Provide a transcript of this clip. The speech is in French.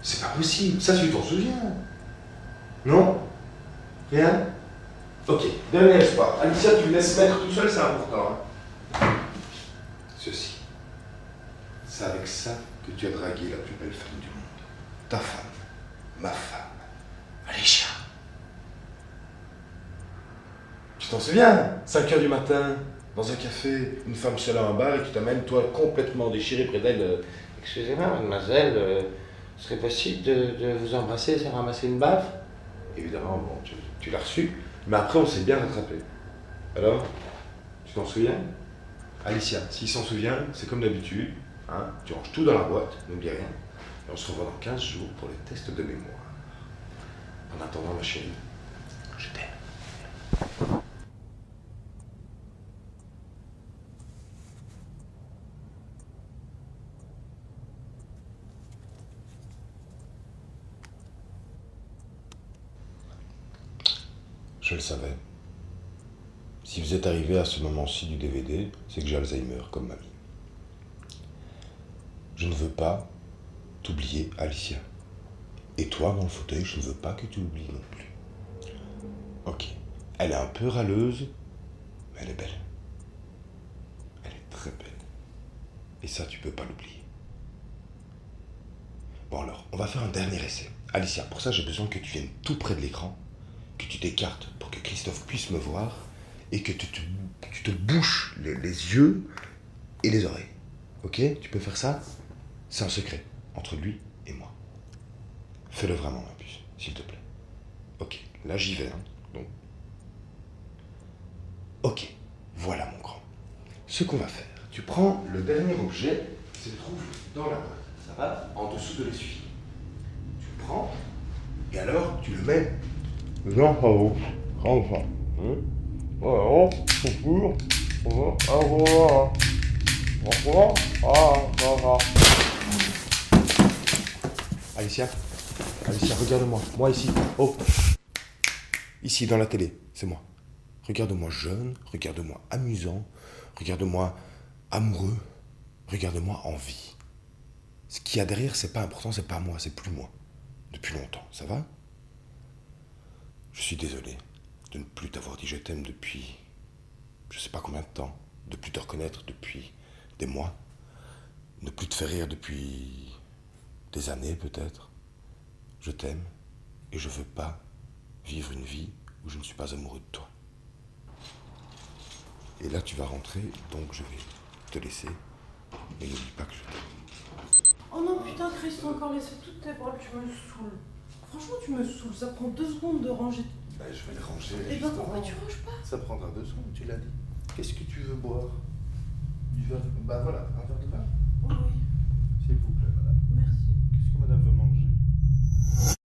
C'est pas possible, ça tu t'en souviens. Non? Rien? Ok, dernier espoir. Alicia, tu me laisses mettre tout seul, c'est important. Hein. Ceci. C'est avec ça que tu as dragué la plus belle femme du monde. Ta femme. Ma femme. Alicia. Tu t'en souviens? 5h du matin, dans un café, une femme seule à un bar et qui t'amène, toi, complètement déchiré près d'elle. Excusez-moi, mademoiselle, serait possible de vous embrasser sans ramasser une baffe? Évidemment, bon, tu l'as reçu, mais après on s'est bien rattrapé. Alors, tu t'en souviens? Alicia, s'il s'en souvient, c'est comme d'habitude, hein, tu ranges tout dans la boîte, n'oublie rien, et on se revoit dans 15 jours pour les tests de mémoire. En attendant, ma chérie, je t'aime. Je le savais. Si vous êtes arrivé à ce moment-ci du DVD, c'est que j'ai Alzheimer, comme mamie. Je ne veux pas t'oublier, Alicia. Et toi, dans le fauteuil, je ne veux pas que tu l'oublies non plus. Ok. Elle est un peu râleuse, mais elle est belle. Elle est très belle. Et ça, tu peux pas l'oublier. Bon alors, on va faire un dernier essai. Alicia, pour ça, j'ai besoin que tu viennes tout près de l'écran, que tu t'écartes pour que Christophe puisse me voir, et que tu te bouches les yeux et les oreilles. Ok? Tu peux faire ça? C'est un secret, entre lui et moi. Fais-le vraiment, ma puce, s'il te plaît. Ok, là j'y vais, hein. Donc. Ok, voilà mon grand. Ce qu'on va faire, tu prends le dernier objet qui se trouve dans la boîte. Ça va? En dessous de l'essuie. Tu le prends, et alors tu le mets dans sa bouche. Comme ça. Voilà, pour. Alicia, regarde-moi. Moi ici. Oh. Ici, dans la télé, c'est moi. Regarde-moi jeune, regarde-moi amusant, regarde-moi amoureux, regarde-moi en vie. Ce qu'il y a derrière, c'est pas important, c'est pas moi, c'est plus moi. Depuis longtemps, ça va? Je suis désolé de ne plus t'avoir dit je t'aime depuis je sais pas combien de temps, de plus te reconnaître depuis des mois, ne plus te faire rire depuis des années peut-être. Je t'aime et je veux pas vivre une vie où je ne suis pas amoureux de toi. Et là tu vas rentrer, donc je vais te laisser, mais n'oublie pas que je t'aime. Oh non putain Chris, t'as encore laissé toutes tes brolles, tu me saoules. Franchement tu me saoules, ça prend 2 secondes de ranger. Ben, je vais le ranger. Et ben pourquoi tu ranges pas? Ça prendra 2 secondes, tu l'as dit. Qu'est-ce que tu veux boire? Du verre. Bah voilà, un verre de